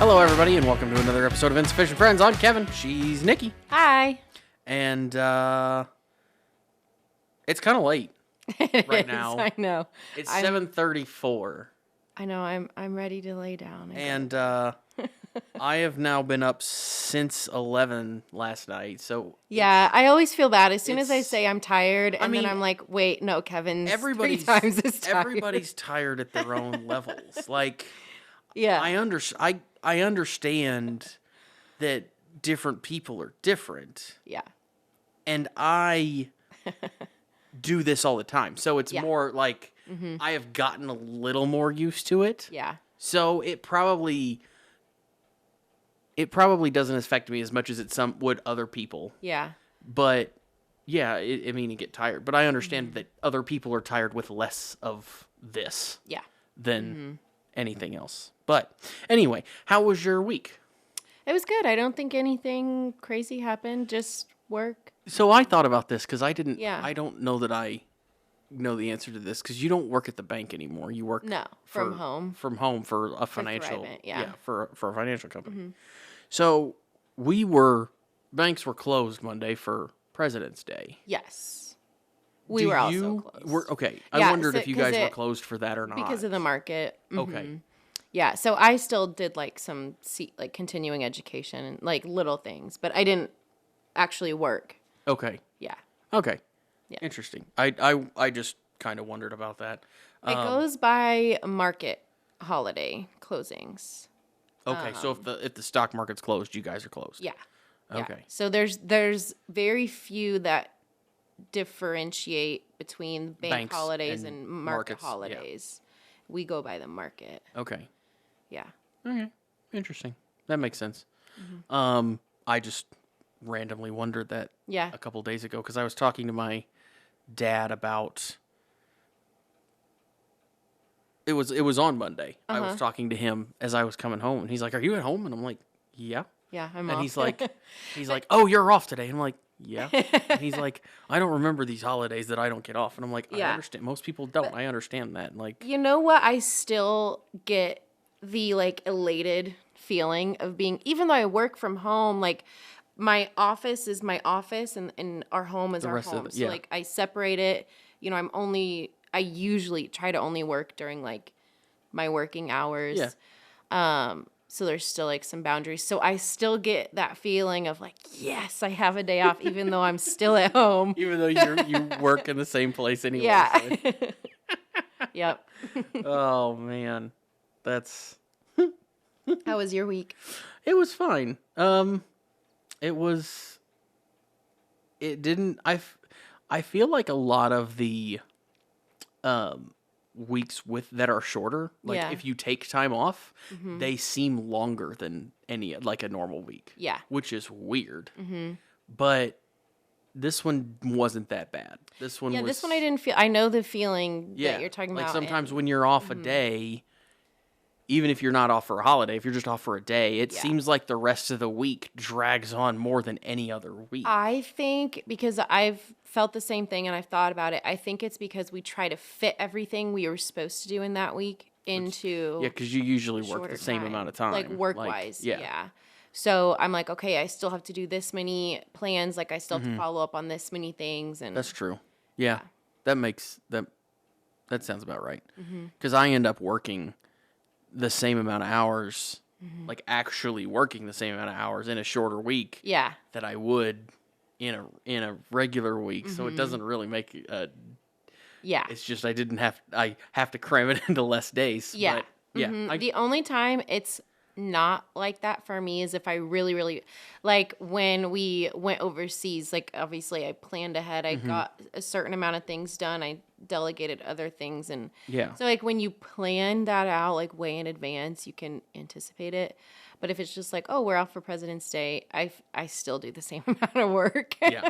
Hello, everybody, and welcome to another episode of Insufficient Friends. I'm Kevin. She's Nikki. Hi. And, it's kind of late right now. I know. It's 7:34. I know. I'm ready to lay down. And, I have now been up since 11 last night, so... Yeah, I always feel bad. As soon as I say I'm tired, then I'm like, wait, no, Kevin's everybody's, 3 times as tired. Everybody's tired at their own levels. Like, yeah. I understand that different people are different. Yeah. And I do this all the time. So it's more like I have gotten a little more used to it. Yeah. So it probably doesn't affect me as much as it would other people. Yeah. But yeah, you get tired. But I understand that other people are tired with less of this than anything else. But anyway, how was your week? It was good. I don't think anything crazy happened. Just work. So I thought about this because I don't know that I know the answer to this because you don't work at the bank anymore. You work from home. From home for a financial for a financial company. Mm-hmm. So banks were closed Monday for President's Day. Yes. We were also closed. Okay. I wondered if you guys were closed for that or not. Because of the market. Mm-hmm. Okay. Yeah, so I still did some continuing education and little things, but I didn't actually work. Okay. Yeah. Okay. Yeah. Interesting. I just kind of wondered about that. It goes by market holiday closings. Okay, so if the stock market's closed, you guys are closed. Yeah. Okay. Yeah. So there's very few that differentiate between bank holidays and market holidays. Yeah. We go by the market. Okay. Yeah. Okay. Interesting. That makes sense. Mm-hmm. I just randomly wondered that a couple days ago because I was talking to my dad about it was on Monday. I was talking to him as I was coming home and he's like, "Are you at home?" And I'm like, "Yeah." Yeah, I'm off. And he's like, "Oh, you're off today." And I'm like, "Yeah." And he's like, "I don't remember these holidays that I don't get off." And I'm like, "I understand. Most people don't. I understand that." Like, you know what? I still get the elated feeling of being, even though I work from home, my office is my office and our home is our home. So I separate it. You know, I usually try to only work during my working hours. Yeah. So there's still some boundaries. So I still get that feeling of yes, I have a day off, even though I'm still at home. Even though you work in the same place anyway. Yeah. So. Yep. Oh man, that's. How was your week? It was fine. I feel like a lot of the weeks that are shorter, if you take time off, they seem longer than a normal week. Yeah. Which is weird. Mm-hmm. But this one wasn't that bad. This one I didn't feel. I know the feeling that you're talking about. Sometimes when you're off a day, even if you're not off for a holiday, if you're just off for a day, it seems like the rest of the week drags on more than any other week. I think because I've felt the same thing and I've thought about it, I think it's because we try to fit everything we were supposed to do in that week into because you usually work the same amount of time. Work-wise, yeah. So I'm okay, I still have to do this many plans, I still have to follow up on this many things. And that's true. Yeah. That sounds about right. Because I end up working the same amount of hours, actually working the same amount of hours in a shorter week that I would in a regular week. So it doesn't really make it's just I have to cram it into less days. Yeah. But, the only time it's not like that for me is if I really, really when we went overseas, obviously I planned ahead. I got a certain amount of things done. I delegated other things. And so when you plan that out way in advance, you can anticipate it. But if it's just oh, we're off for President's Day, I still do the same amount of work. Yeah.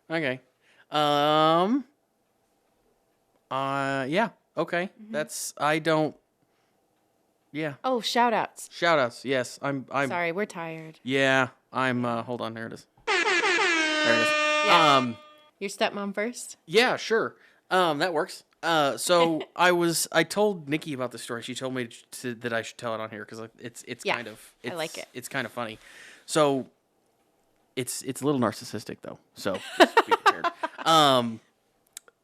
Okay. Yeah. Okay. Yeah. Oh, shout outs. Shout outs. Yes. I'm sorry, we're tired. Yeah. I'm hold on, there it is. There it is. Yeah. Your stepmom first? Yeah, sure. That works. So I told Nikki about the story. She told me that I should tell it on here because it's kind of I like it. It's kind of funny. So it's a little narcissistic though. So just be prepared.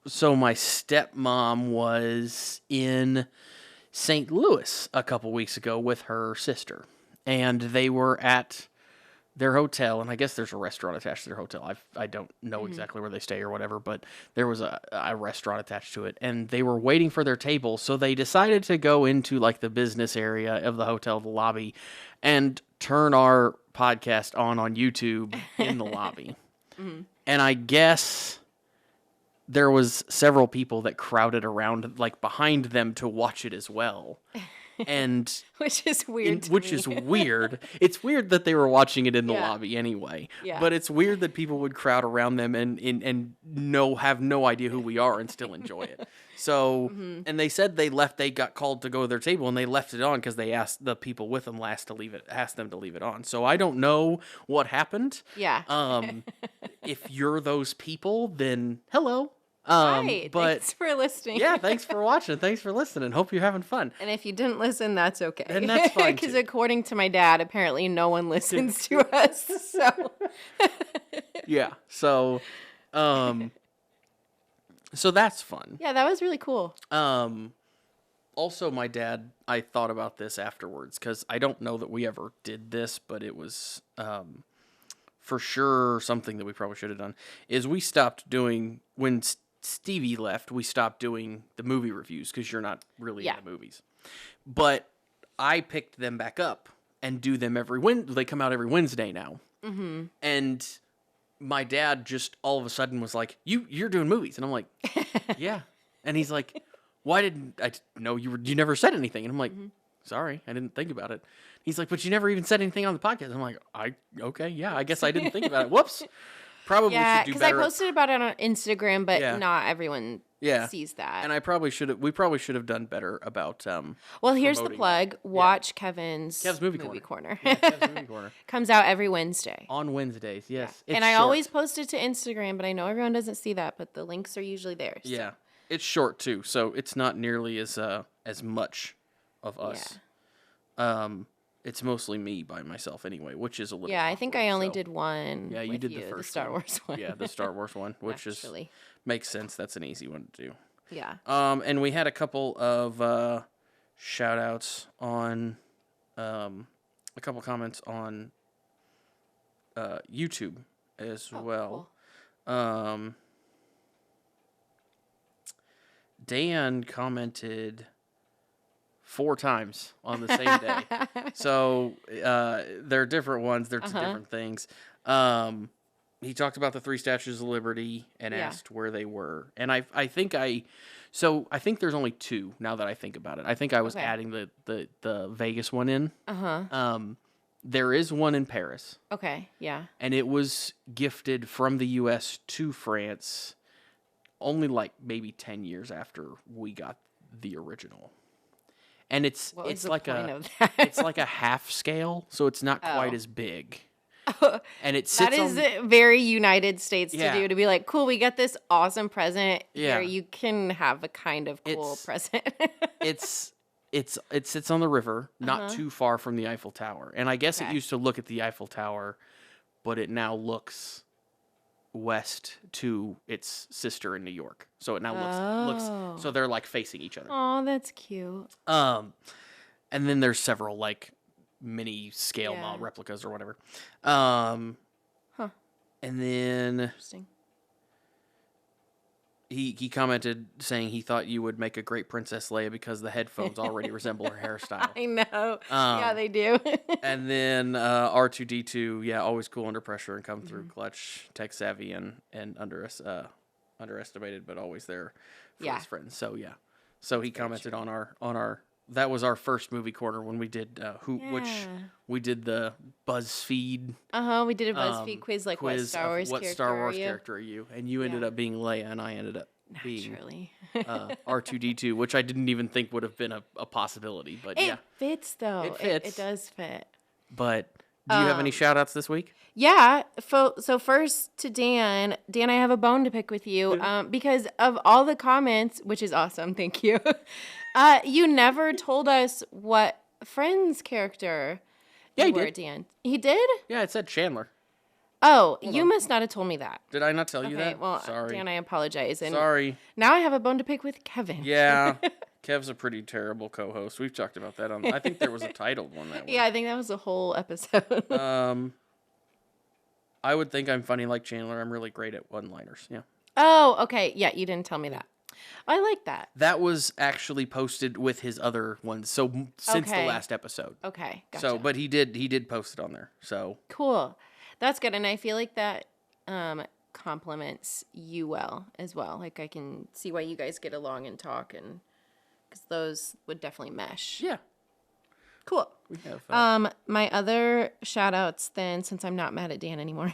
So my stepmom was in St. Louis a couple weeks ago with her sister, and they were at their hotel, and I guess there's a restaurant attached to their hotel. I don't know exactly where they stay or whatever, but there was a restaurant attached to it, and they were waiting for their table, so they decided to go into like the business area of the hotel, the lobby, and turn our podcast on YouTube in the lobby. And I guess there was several people that crowded around, like behind them, to watch it as well. And which is weird. Is weird. It's weird that they were watching it in the lobby anyway. Yeah. But it's weird that people would crowd around them and have no idea who we are and still enjoy it. So, and they said they left. They got called to go to their table and they left it on because they asked the people with them asked them to leave it on. So I don't know what happened. Yeah. If you're those people, then hello. Right. But thanks for listening. Yeah, thanks for watching. Thanks for listening. Hope you're having fun. And if you didn't listen, that's okay. And that's fine. Because according to my dad, apparently no one listens to us. So yeah. So that's fun. Yeah, that was really cool. Also, my dad, I thought about this afterwards because I don't know that we ever did this, but it was for sure something that we probably should have done. Is we stopped doing when Stevie left, we stopped doing the movie reviews because you're not really into movies. But I picked them back up and do them every Wednesday. They come out every Wednesday now. Mm-hmm. And my dad just all of a sudden was like, "You're doing movies," and I'm like, "Yeah." And he's like, "Why didn't I know you never said anything?" And I'm like, "Sorry, I didn't think about it." He's like, "But you never even said anything on the podcast." I'm like, "Okay, yeah, I guess I didn't think about it. Whoops." Probably should do better. Yeah, because I posted about it on Instagram, but not everyone sees that. And we probably should have done better about well, here's the plug. Watch Kev's Movie Corner. Yeah, Kev's Movie Corner. Comes out every Wednesday. On Wednesdays, yes. Yeah. And I always post it to Instagram, but I know everyone doesn't see that, but the links are usually there. So. Yeah. It's short too, so it's not nearly as much of us. Yeah. It's mostly me by myself anyway, which is a little awkward, I think I only did one. Yeah, you did the first Star Wars one. Yeah, the Star Wars one, which makes sense. That's an easy one to do. Yeah. And we had a couple of shout outs on a couple comments on YouTube as well. Cool. Dan commented 4 times on the same day. So they're different ones. They're different things. He talked about the 3 Statues of Liberty and asked where they were. And I think there's only 2 now that I think about it. I think I was adding the Vegas one in. There is one in Paris. Okay, yeah. And it was gifted from the U.S. to France only like maybe 10 years after we got the original. And it's like a half scale, so it's not quite as big. And it sits that is very United States to do, to be like, cool, we got this awesome present here. You can have a kind of cool present. It sits on the river, not too far from the Eiffel Tower. And I guess it used to look at the Eiffel Tower, but it now looks west to its sister in New York. So it now looks so they're like facing each other. Oh, that's cute. And then there's several like mini scale model replicas or whatever. And then interesting. He commented saying he thought you would make a great Princess Leia because the headphones already resemble her hairstyle. I know. Yeah, they do. And then R2-D2, always cool under pressure and come through clutch, tech savvy and underestimated, but always there for his friends. So so he commented on our that was our first movie corner when we did which we did the BuzzFeed. We did a BuzzFeed quiz like what Star Wars character are you? And you ended up being Leia, and I ended up being R2-D2, which I didn't even think would have been a possibility. But it fits though. It fits. It does fit. But Do you have any shout outs this week? Yeah. So first to Dan. Dan, I have a bone to pick with you because of all the comments, which is awesome. Thank you. You never told us what Friends character Yeah, you he were, did. Dan. He did? Yeah, it said Chandler. Oh, you must not have told me that. Did I not tell you Okay, that? well, Sorry. Dan, I apologize. And Sorry. now I have a bone to pick with Kevin. Yeah. Kev's a pretty terrible co-host. We've talked about that I think there was a titled one that way. Yeah, I think that was a whole episode. I would think I'm funny like Chandler. I'm really great at one-liners. Yeah. Oh, okay. Yeah, you didn't tell me that. I like that. That was actually posted with his other ones. So since the last episode. Okay, gotcha. So, but he did post it on there. So cool. That's good, and I feel like that compliments you well as well. Like I can see why you guys get along and talk, and because those would definitely mesh. Yeah. Cool. We have. My other shout outs then, since I'm not mad at Dan anymore.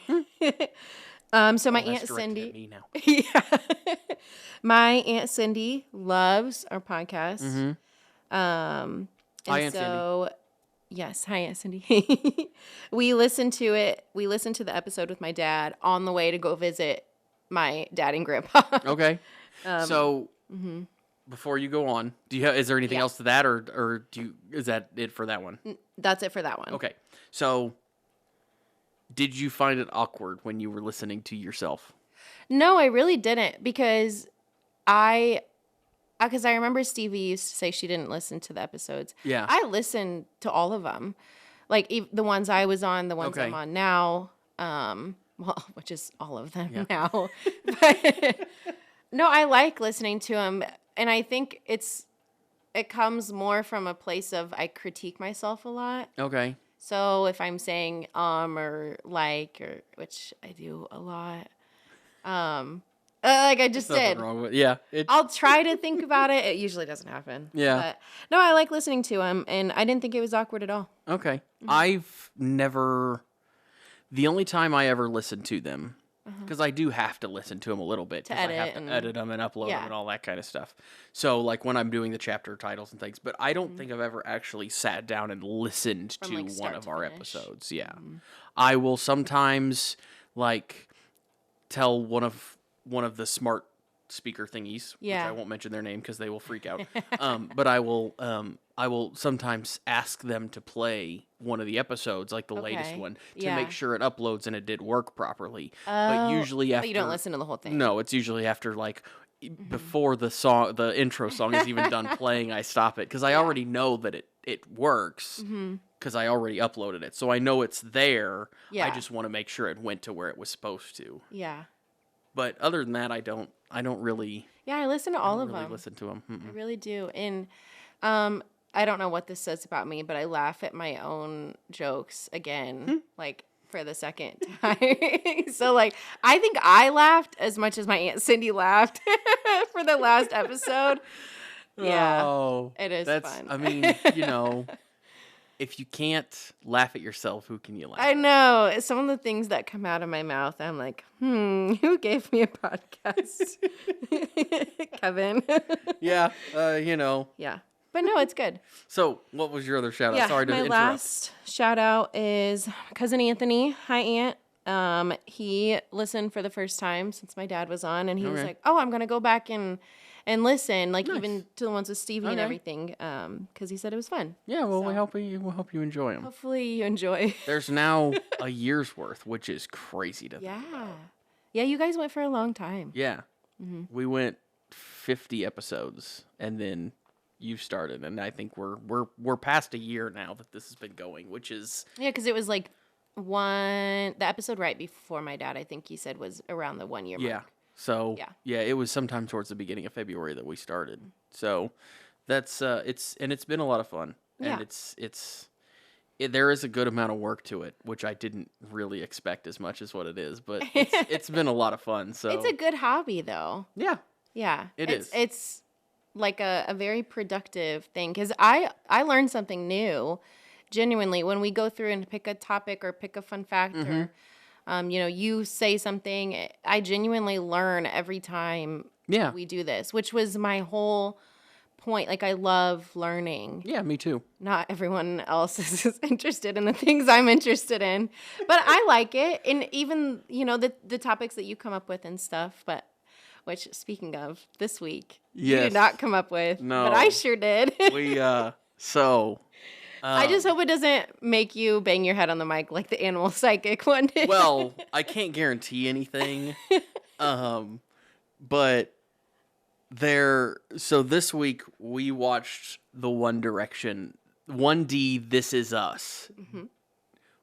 So my Aunt Cindy. At me now. Yeah. My Aunt Cindy loves our podcast. Mm-hmm. And hi, Aunt Cindy. Yes, hi Aunt Cindy. We listened to it. We listened to the episode with my dad on the way to go visit my dad and grandpa. Okay. Before you go on, is there anything else to that, or is that it for that one? That's it for that one. Okay. So, did you find it awkward when you were listening to yourself? No, I really didn't because I remember Stevie used to say she didn't listen to the episodes. Yeah. I listened to all of them, like the ones I was on, the ones I'm on now. Well, which is all of them now. But no, I like listening to them. And I think it comes more from a place of I critique myself a lot. Okay. So if I'm saying or like or which I do a lot, like I just did. Wrong with, yeah. I'll try to think about it. It usually doesn't happen. Yeah. But no, I like listening to him, and I didn't think it was awkward at all. Okay. Mm-hmm. The only time I ever listened to them. Because I do have to listen to them a little bit. To edit. I have to edit them and upload them and all that kind of stuff. So, like, when I'm doing the chapter titles and things. But I don't think I've ever actually sat down and listened to one of our episodes. Yeah. I will sometimes, like, tell one of the smart speaker thingies, which I won't mention their name because they will freak out. But I will sometimes ask them to play one of the episodes, like the latest one, to make sure it uploads and it did work properly. But usually after... But you don't listen to the whole thing. No, it's usually after, like, before the intro song is even done playing, I stop it. Because I already know that it works. Because I already uploaded it. So I know it's there. Yeah. I just want to make sure it went to where it was supposed to. Yeah. But other than that, I don't really... Yeah, I listen to all of them. Listen to them. I really do. And I don't know what this says about me, but I laugh at my own jokes again, like for the second time. So, like, I think I laughed as much as my Aunt Cindy laughed for the last episode. Yeah, it is fun. I mean, if you can't laugh at yourself, who can you laugh at? I know. Some of the things that come out of my mouth, I'm like, who gave me a podcast? Kevin. Yeah, Yeah. But no, it's good. So, what was your other shout out? Yeah, Sorry to interrupt. My last shout out is cousin Anthony. Hi, Aunt. He listened for the first time since my dad was on, and he was like, "Oh, I'm gonna go back and listen, like even to the ones with Stevie and everything, because he said it was fun." Yeah, well, we'll help you enjoy them. Hopefully, you enjoy. There's now a year's worth, which is crazy to think about. Yeah, you guys went for a long time. Yeah, we went 50 episodes, and then you started, and I think we're past a year now that this has been going, which is because it was like the episode right before my dad, I think he said, was around the 1 year mark. Yeah. So it was sometime towards the beginning of February that we started. So that's it's been a lot of fun, and there is a good amount of work to it, which I didn't really expect as much as what it is, but it's been a lot of fun. So it's a good hobby, though. Yeah, it is. It's like a very productive thing because I learned something new, genuinely, when we go through and pick a topic or pick a fun fact or you say something. I genuinely learn every time we do this, which was my whole point. Like, I love learning. Yeah, me too. Not everyone else is interested in the things I'm interested in, but I like it. And even, the topics that you come up with and stuff, which, speaking of, this week, you did not come up with, but I sure did. I just hope it doesn't make you bang your head on the mic like the animal psychic one did. Well, I can't guarantee anything, but so this week we watched the One Direction 1D This Is Us. Mm-hmm.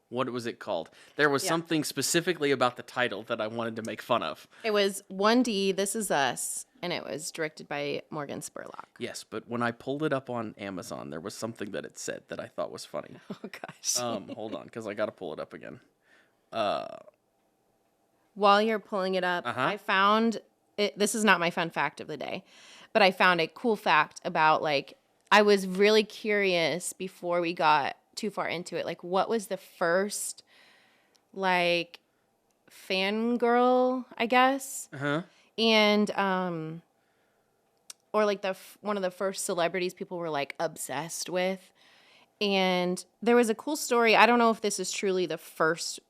What was it called? There was something specifically about the title that I wanted to make fun of. It was 1D This Is Us, and it was directed by Morgan Spurlock. Yes, but when I pulled it up on Amazon, there was something that it said that I thought was funny. Oh, gosh. Hold on, because I got to pull it up again. While you're pulling it up, I found... This is not my fun fact of the day, but I found a cool fact about, like, I was really curious before we got too far into it. Like, what was the first, like, fangirl, I guess? And, or, like, one of the first celebrities people were, like, obsessed with. And there was a cool story. I don't know if this is truly the first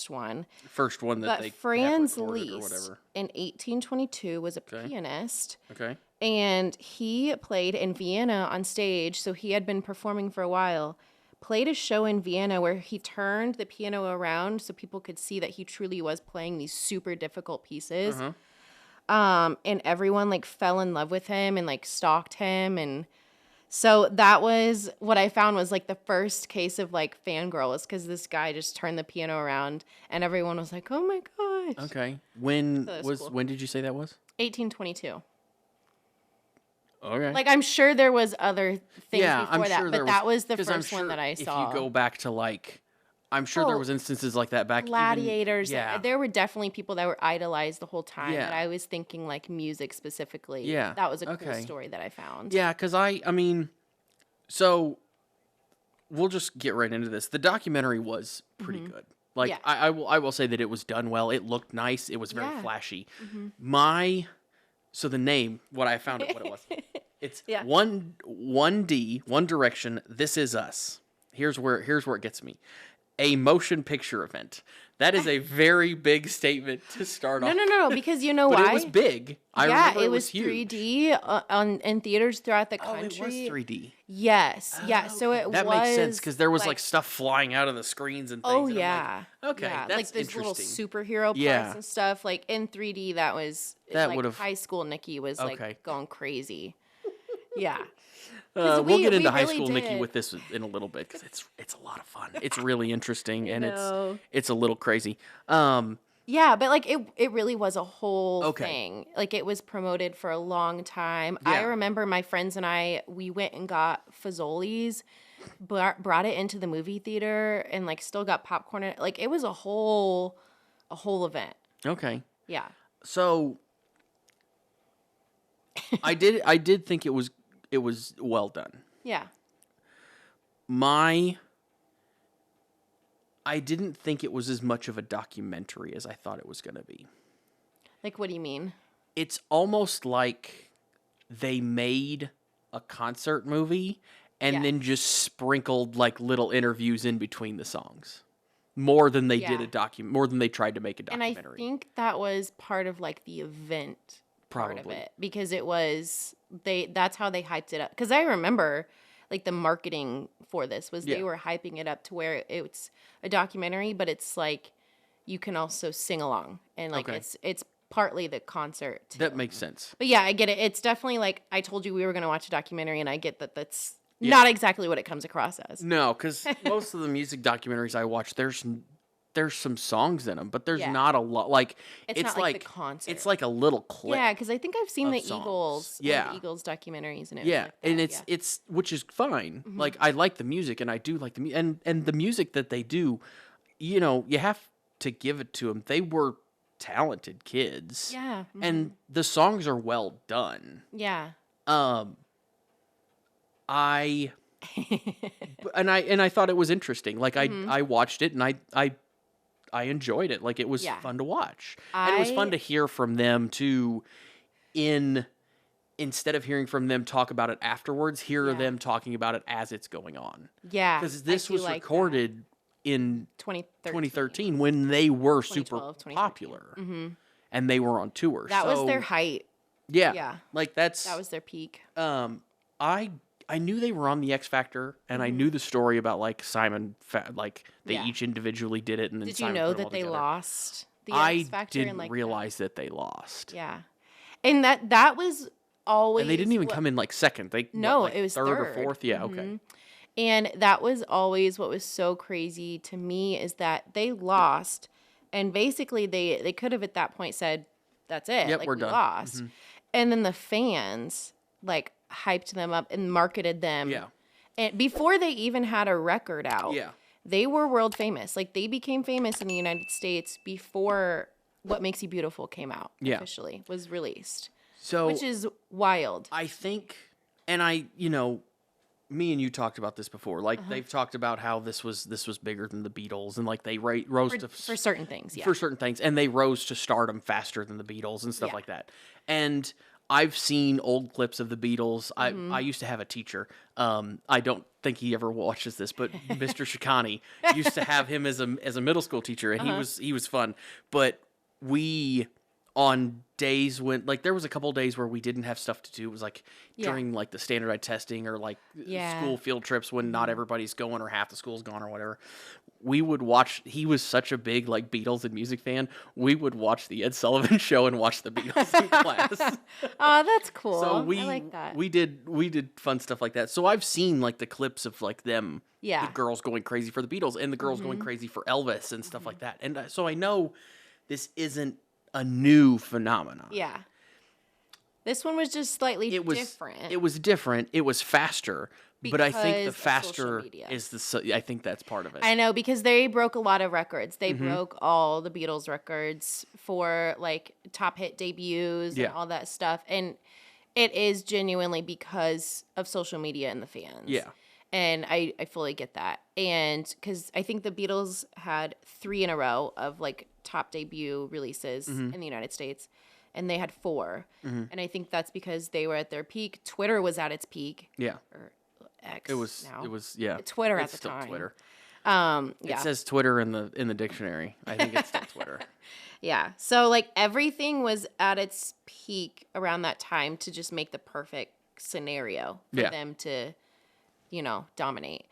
one. First one that they Franz recorded or whatever. In 1822 was a pianist. Okay. And he played in Vienna on stage, so he had been performing for a while. Played a show in Vienna where he turned the piano around so people could see that he truly was playing these super difficult pieces. And everyone, like, fell in love with him and, like, stalked him. And so that was what I found was, like, the first case of, like, fangirl, is because this guy just turned the piano around and everyone was like, oh my gosh. Okay. When cool. When did you say that was? 1822. Okay. Like, I'm sure there was other things before I'm that, sure but that was the first one that I saw. If you go back to, like, I'm sure there was instances like that back. Gladiators. There were definitely people that were idolized the whole time. Yeah. But I was thinking, like, music specifically. Yeah. That was a cool story that I found. Yeah, because I mean, so we'll just get right into this. The documentary was pretty good. Like, I will say that it was done well. It looked nice. It was very flashy. So the name, what I found what it was. It's 1D, One Direction, This Is Us. Here's where it gets me. A motion picture event. That is a very big statement to start off. No, because you know but why? It was big. I remember it was huge. 3D in theaters throughout the country. Oh, it was 3D. Yes, yeah. So that makes sense because there was like stuff flying out of the screens and things. Oh yeah. Okay, yeah. that's like interesting. Little superhero parts and stuff. Like in 3D, that like would have high school. Nikki was like going crazy. Yeah. We'll get into high school Nikki with this in a little bit because it's a lot of fun. It's really interesting and it's a little crazy. Yeah, but like it really was a whole thing. Like it was promoted for a long time. Yeah. I remember my friends and we went and got Fazoli's, brought it into the movie theater and like still got popcorn. Like it was a whole event. Okay. Yeah. So I did think it was well done. Yeah. I didn't think it was as much of a documentary as I thought it was going to be. Like, what do you mean? It's almost like they made a concert movie and then just sprinkled like little interviews in between the songs. More than they did more than they tried to make a documentary. And I think that was part of like the event part of it because it was that's how they hyped it up. Because I remember like the marketing for this was they were hyping it up to where it's a documentary, but it's like you can also sing along and like it's partly the concert too. That makes sense. But yeah, I get it. It's definitely like I told you we were going to watch a documentary, and I get that that's not exactly what it comes across as. No, because most of the music documentaries I watch, there's some songs in them, but there's not a lot. Like it's not like the concert. It's like a little clip. Yeah, because I think I've seen the Eagles. Yeah, the Eagles documentaries and everything. Yeah, and it's which is fine. Mm-hmm. Like I like the music, and I do like the music, and the music that they do. You know, you have to give it to them. They were talented kids. Yeah, mm-hmm. And the songs are well done. Yeah. I thought it was interesting. Like I watched it and I enjoyed it. Like it was fun to watch. And it was fun to hear from them too in instead of hearing from them talk about it afterwards, here are them talking about it as it's going on. Yeah. Because this was recorded in 2013 when they were super popular. Mm-hmm. And they were on tour. That was their height. Yeah. Yeah. Like that was their peak. I knew they were on the X Factor, and I knew the story about like Simon, they each individually did it, and then did Simon you know put them that all they together. lost the X Factor? I didn't realize that they lost. Yeah, and that was always. And they didn't even come in like second. They it was third or fourth. Yeah, okay. And that was always what was so crazy to me is that they lost, and basically they could have at that point said, "That's it. Yep, like we're we done." lost," and then the fans like hyped them up and marketed them. Yeah. And before they even had a record out. Yeah. They were world famous. Like they became famous in the United States before What Makes You Beautiful came out officially, was released. So which is wild. I think, and me and you talked about this before. Like they've talked about how this was bigger than the Beatles, and like they rose for certain things, for certain things, and they rose to stardom faster than the Beatles and stuff like that. And I've seen old clips of the Beatles. I used to have a teacher. I don't think he ever watches this, but Mr. Shikani used to have him as a middle school teacher, and he was fun. But we, on days when there was a couple of days where we didn't have stuff to do. It was like during like the standardized testing or like school field trips when not everybody's going or half the school's gone or whatever. We would watch. He was such a big like Beatles and music fan. We would watch the Ed Sullivan Show and watch the Beatles in class. Oh, that's cool. So I like that. We did fun stuff like that. So I've seen like the clips of like them, the girls going crazy for the Beatles and the girls going crazy for Elvis and stuff like that. And so I know this isn't a new phenomenon. Yeah. This one was just slightly different. It was different. It was faster. But I think the faster is I think that's part of it. I know, because they broke a lot of records. They broke all the Beatles records for like top hit debuts and all that stuff. And it is genuinely because of social media and the fans. Yeah. And I fully get that. And because I think the Beatles had 3 in a row of like top debut releases in the United States. And they had 4. And I think that's because they were at their peak. Twitter was at its peak. Yeah. Or X It was Twitter at the still time. Twitter. It says Twitter in the dictionary. I think it's still Twitter. Yeah. So like everything was at its peak around that time to just make the perfect scenario for them to, dominate.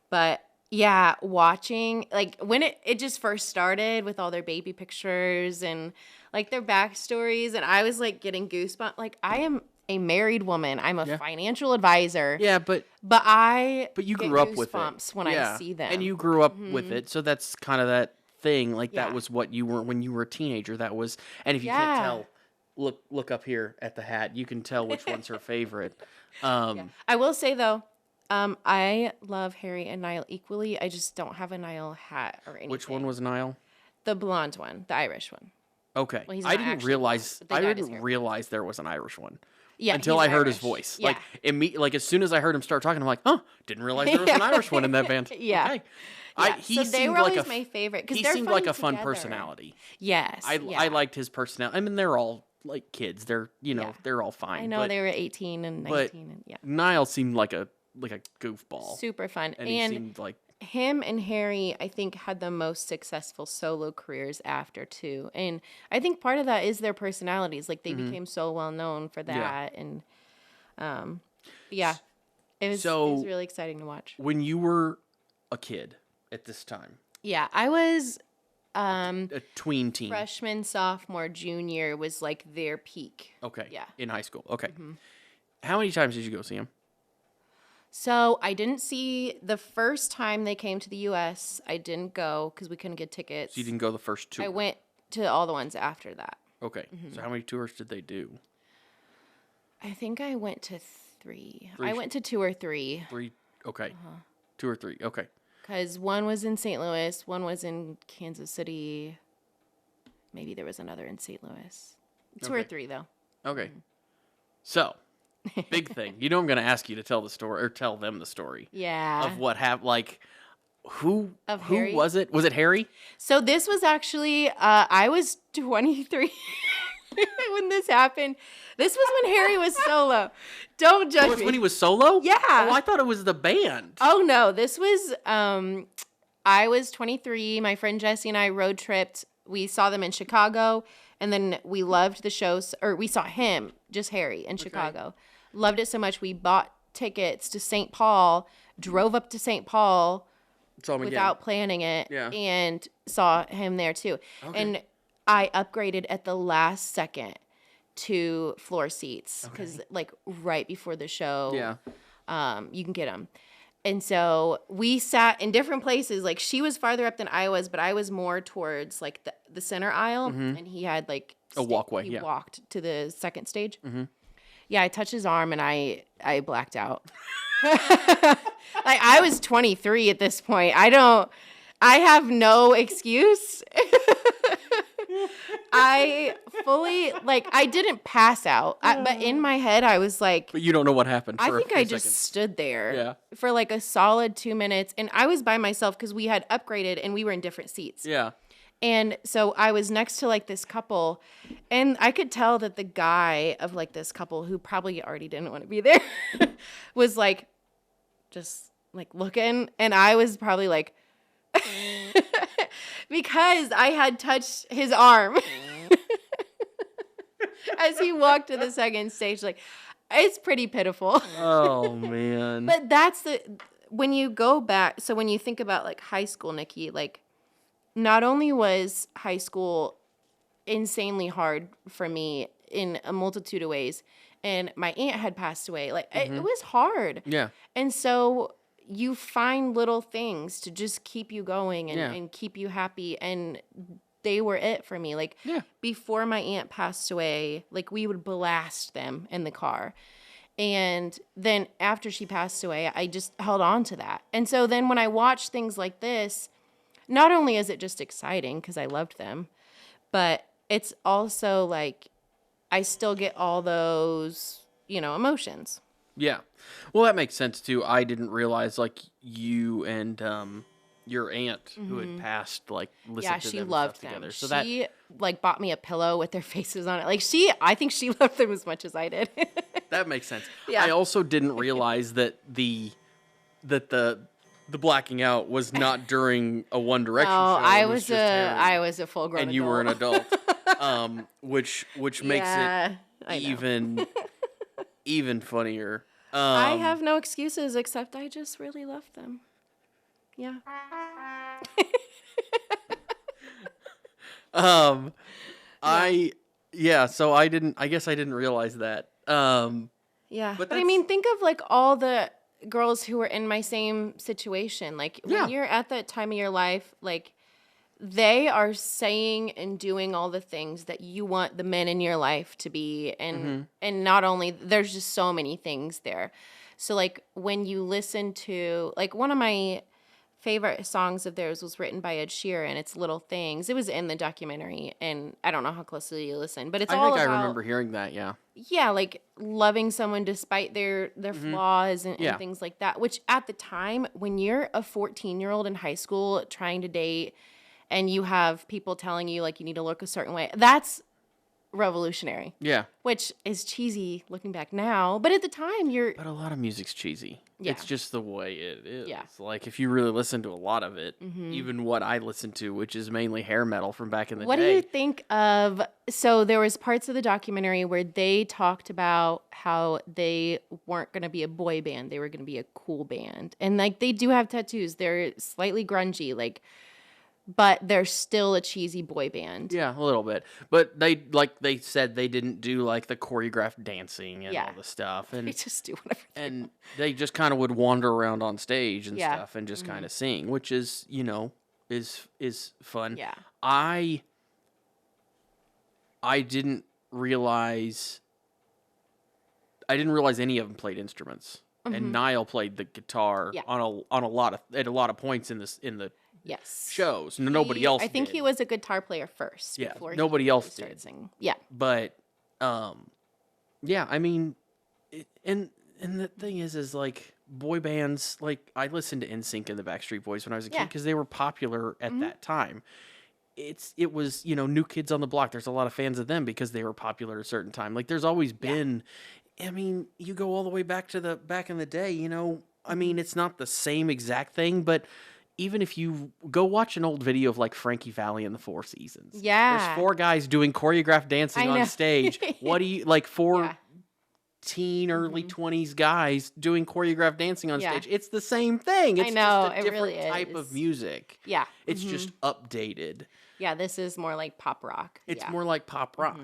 But yeah, watching like when it just first started with all their baby pictures and like their backstories, and I was like getting goosebumps. Like I am a married woman. I'm a financial advisor. Yeah, but you grew up with it when I see them, and you grew up with it, so that's kind of that thing. Like that was what you were when you were a teenager. That was, and if you can't tell, look up here at the hat. You can tell which one's her favorite. I will say though, I love Harry and Niall equally. I just don't have a Niall hat or anything. Which one was Niall? The blonde one, the Irish one. Okay, well, I didn't realize there was an Irish one. Yeah, until I heard his voice. Yeah. Like as soon as I heard him start talking, I'm like, didn't realize there was an Irish one in that band. Yeah. Okay. He seemed like my favorite because he seemed like a fun personality. Yes. I liked his personality. I mean, they're all like kids. They're they're all fine. I know they were 18 and 19 and Niall seemed like a goofball. Super fun. And he seemed like him and Harry, I think, had the most successful solo careers after too. And I think part of that is their personalities. Like they became so well known for that. And it was really exciting to watch. When you were a kid at this time. Yeah, I was a tween teen. Freshman, sophomore, junior was like their peak. Okay. Yeah. In high school. Okay. How many times did you go see him? So I didn't see the first time they came to the U.S. I didn't go because we couldn't get tickets. So you didn't go the first 2? I went to all the ones after that. Okay. So how many tours did they do? I think I went to 3. I went to 2 or 3. 3. Okay. 2 or 3. Okay. Because one was in St. Louis, one was in Kansas City. Maybe there was another in St. Louis. 2 or 3 though. Okay. So. Big thing. You know I'm going to ask you to tell the story or tell them the story. Yeah. Of what happened. Like, who Harry? Was it? Was it Harry? So this was actually, I was 23. when this happened. This was when Harry was solo. Don't judge me. When he was solo? Yeah. Oh, I thought it was the band. Oh, no. This was, I was 23. My friend Jesse and I road tripped. We saw them in Chicago, and then we loved the shows, or we saw him, just Harry, in Chicago. Loved it so much, we bought tickets to St. Paul, drove up to St. Paul without planning it, and saw him there too. Okay. And I upgraded at the last second to floor seats because, like, right before the show, you can get them. And so we sat in different places. Like, she was farther up than I was, but I was more towards, like, the center aisle. Mm-hmm. And he had, like, a walkway. He walked to the second stage. Mm-hmm. Yeah, I touched his arm, and I blacked out. Like, I was 23 at this point. I have no excuse. I fully, like, I didn't pass out, but in my head, I was like... But you don't know what happened for I think I just stood there for, like, a solid 2 minutes, and I was by myself because we had upgraded, and we were in different seats. Yeah. And so I was next to, like, this couple, and I could tell that the guy of, like, this couple, who probably already didn't want to be there, was, like, just, like, looking, and I was probably, like... because I had touched his arm as he walked to the second stage. Like, it's pretty pitiful. Oh, man. But that's when you go back, so when you think about, like, high school, Nikki, like, not only was high school insanely hard for me in a multitude of ways, and my aunt had passed away, like, it was hard. Yeah. And so... you find little things to just keep you going and keep you happy. And they were it for me. Like, before my aunt passed away, like, we would blast them in the car. And then after she passed away, I just held on to that. And so then when I watch things like this, not only is it just exciting because I loved them, but it's also like I still get all those, emotions. Yeah. Well, that makes sense, too. I didn't realize, like, you and your aunt who had passed, like, listened to them. Yeah, she loved them. Together. So she, like, bought me a pillow with their faces on it. Like, I think she loved them as much as I did. That makes sense. Yeah. I also didn't realize that the blacking out was not during a One Direction show. I was a full grown adult. And you were an adult. Which makes it even funnier. I have no excuses except I just really love them. Yeah. So I guess I didn't realize that. Yeah. But I mean, think of, like, all the girls who were in my same situation. Like, when you're at that time of your life, like, they are saying and doing all the things that you want the men in your life to be. And not only, there's just so many things there. So, like, when you listen to, like, one of my favorite songs of theirs was written by Ed Sheeran. It's Little Things. It was in the documentary, and I don't know how closely you listen, but I remember hearing that, yeah. Yeah, like, loving someone despite their flaws and things like that, which at the time, when you're a 14-year-old in high school trying to date, and you have people telling you, like, you need to look a certain way, that's revolutionary. Yeah. Which is cheesy looking back now, but at the time, But a lot of music's cheesy. Yeah. It's just the way it is. Yeah. Like, if you really listen to a lot of it, even what I listen to, which is mainly hair metal from back in the day. What do you think of... So there was parts of the documentary where they talked about how they weren't going to be a boy band. They were going to be a cool band. And, like, they do have tattoos. They're slightly grungy, like... But they're still a cheesy boy band. Yeah, a little bit. But they said they didn't do, like, the choreographed dancing and all the stuff. And they just do whatever. And they just kind of would wander around on stage and stuff and just kind of sing, which is, is fun. Yeah. I didn't realize any of them played instruments. And Niall played the guitar at a lot of points in the shows. Nobody else. I think he was a guitar player first. Yeah, before nobody else started did. Singing. Yeah, but I mean, and the thing is like boy bands. Like I listened to NSYNC and the Backstreet Boys when I was a kid because they were popular at that time. it was, New Kids on the Block. There's a lot of fans of them because they were popular at a certain time. Like there's always been, I mean, you go all the way back to back in the day, I mean, it's not the same exact thing, but even if you go watch an old video of like Frankie Valli and the Four Seasons. There's 4 guys doing choreographed dancing on stage. What do you like 4 teen, early 20s guys doing choreographed dancing on stage? It's the same thing. It's just a different type of music. Yeah. It's just updated. Yeah, this is more like pop rock. It's more like pop rock.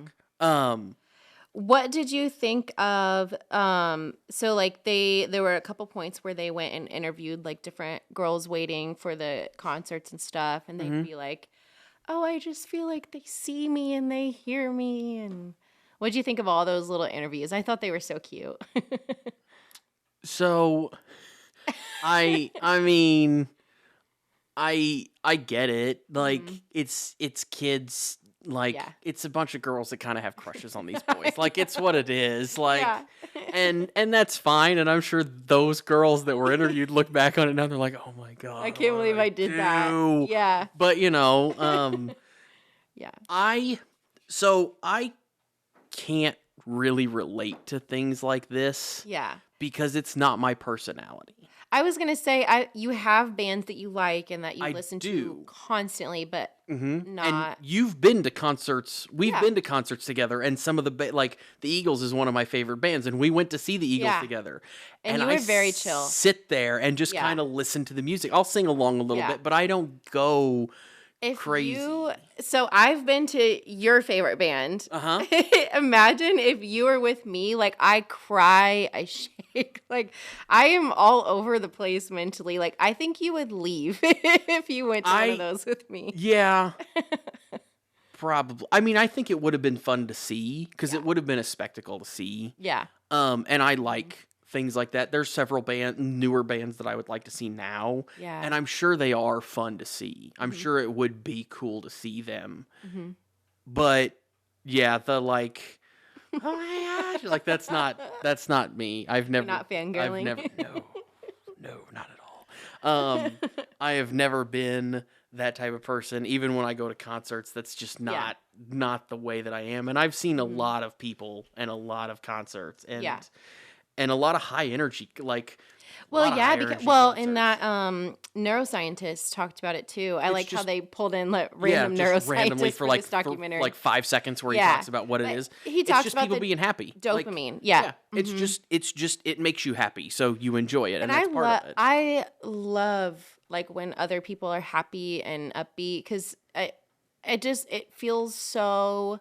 What did you think of so like there were a couple points where they went and interviewed like different girls waiting for the concerts and stuff, and they'd be like, "Oh, I just feel like they see me and they hear me." And what did you think of all those little interviews? I thought they were so cute. So I mean I get it. Like it's kids. Like it's a bunch of girls that kind of have crushes on these boys. Like it's what it is. Like and that's fine. And I'm sure those girls that were interviewed look back on it now. They're like, oh my god, I can't believe I did that. Yeah. But yeah. I can't really relate to things like this. Yeah. Because it's not my personality. I was going to say, you have bands that you like and that you listen to constantly, but not. And you've been to concerts. We've been to concerts together, and some of the the Eagles is one of my favorite bands, and we went to see the Eagles together. And you were very chill. Sit there and just kind of listen to the music. I'll sing along a little bit, but I don't go crazy. So I've been to your favorite band. Imagine if you were with me. Like I cry, I shake. Like I am all over the place mentally. Like I think you would leave if you went to one of those with me. Yeah. Probably. I mean, I think it would have been fun to see because it would have been a spectacle to see. Yeah. And I like things like that. There's several newer bands that I would like to see now. Yeah. And I'm sure they are fun to see. I'm sure it would be cool to see them. But yeah, the like, oh my gosh, like that's not me. I've never. You're not fangirling. No, not at all. I have never been that type of person. Even when I go to concerts, that's just not the way that I am. And I've seen a lot of people and a lot of concerts and a lot of high energy, like. Well, yeah, and that neuroscientist talked about it too. I like how they pulled in random neuroscientists for this documentary. For like 5 seconds where he talks about what it is. He talks just about people being happy. Dopamine, It's just it makes you happy, so you enjoy it, and that's part of it. I love like when other people are happy and upbeat because it feels so.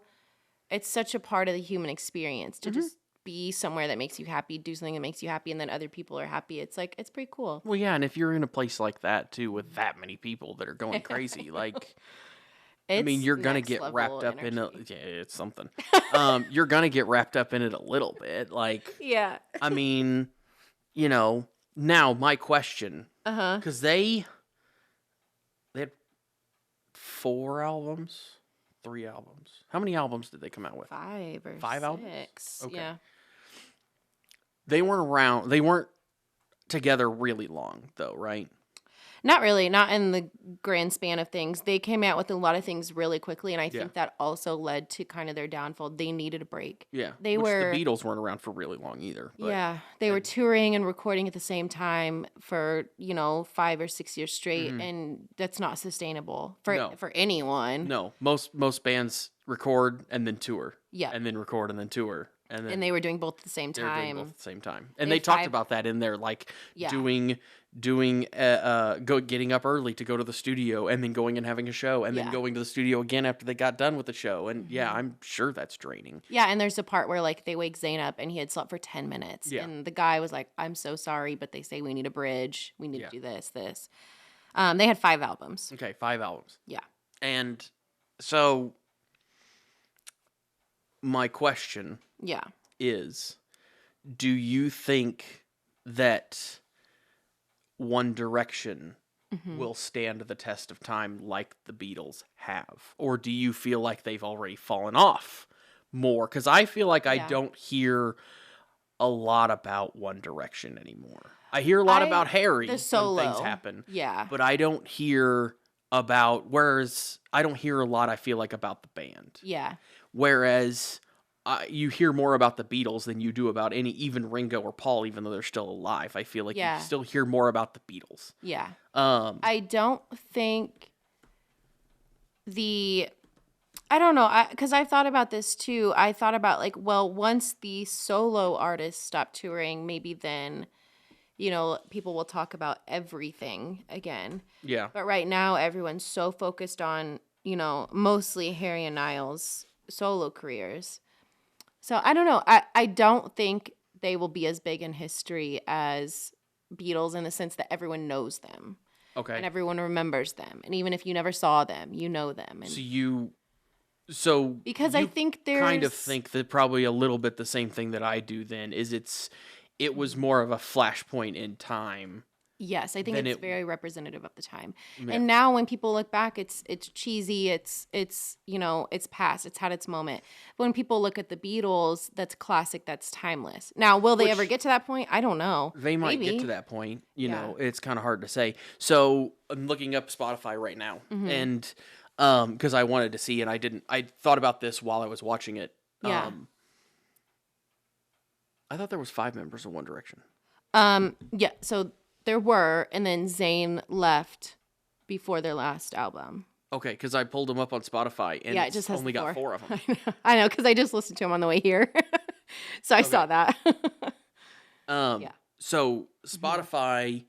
It's such a part of the human experience to just be somewhere that makes you happy, do something that makes you happy, and then other people are happy. It's like, it's pretty cool. Well, yeah, and if you're in a place like that, too, with that many people that are going crazy, like, I mean, you're going to get wrapped up in it. Yeah, it's something. You're going to get wrapped up in it a little bit. Like, yeah. I mean, now my question, because they had 4 albums, 3 albums. How many albums did they come out with? 5 or 5 6. albums? Okay. Yeah. They weren't together really long, though, right? Not really. Not in the grand span of things. They came out with a lot of things really quickly, and I think that also led to kind of their downfall. They needed a break. Yeah. The Beatles weren't around for really long either. But, yeah. They were touring and recording at the same time for, 5 or 6 years straight, and that's not sustainable for anyone. No. Most bands record and then tour. Yeah. And then record and then tour. And they were doing both at the same time. They were doing both at the same time. And they talked about that in there, like getting up early to go to the studio and then going and having a show and then going to the studio again after they got done with the show. And I'm sure that's draining. Yeah, and there's a part where like they wake Zane up and he had slept for 10 minutes. Yeah. And the guy was like, I'm so sorry, but they say we need a bridge. We need to do this. They had 5 albums. Okay, 5 albums. Yeah. And so my question is, do you think that One Direction will stand the test of time like the Beatles have? Or do you feel like they've already fallen off more? Because I feel like I don't hear a lot about One Direction anymore. I hear a lot about Harry when things happen. Yeah. But I don't hear about, whereas I don't hear a lot, I feel like, about the band. Yeah. Whereas you hear more about the Beatles than you do about even Ringo or Paul, even though they're still alive. I feel like you still hear more about the Beatles. Yeah. I don't think I don't know, because I've thought about this too. I thought about like, well, once the solo artists stop touring, maybe then, people will talk about everything again. Yeah. But right now, everyone's so focused on, mostly Harry and Niall's solo careers. So I don't know. I don't think they will be as big in history as Beatles in the sense that everyone knows them. Okay. And everyone remembers them. And even if you never saw them, you know them. And because I think there's kind of think that probably a little bit the same thing that I do then is it was more of a flashpoint in time. Yes, I think it's very representative of the time. Yeah. And now when people look back, it's cheesy, it's past, it's had its moment. But when people look at the Beatles, that's classic, that's timeless. Now, will they ever get to that point? I don't know. They might get to that point. It's kind of hard to say. So I'm looking up Spotify right now, and because I wanted to see, and I thought about this while I was watching it. Yeah. I thought there was 5 members of One Direction. Yeah, so there were, and then Zayn left before their last album. Okay, because I pulled them up on Spotify, and it just has only got 4 of them. I know, because I just listened to them on the way here. So I saw that. Yeah. So Spotify,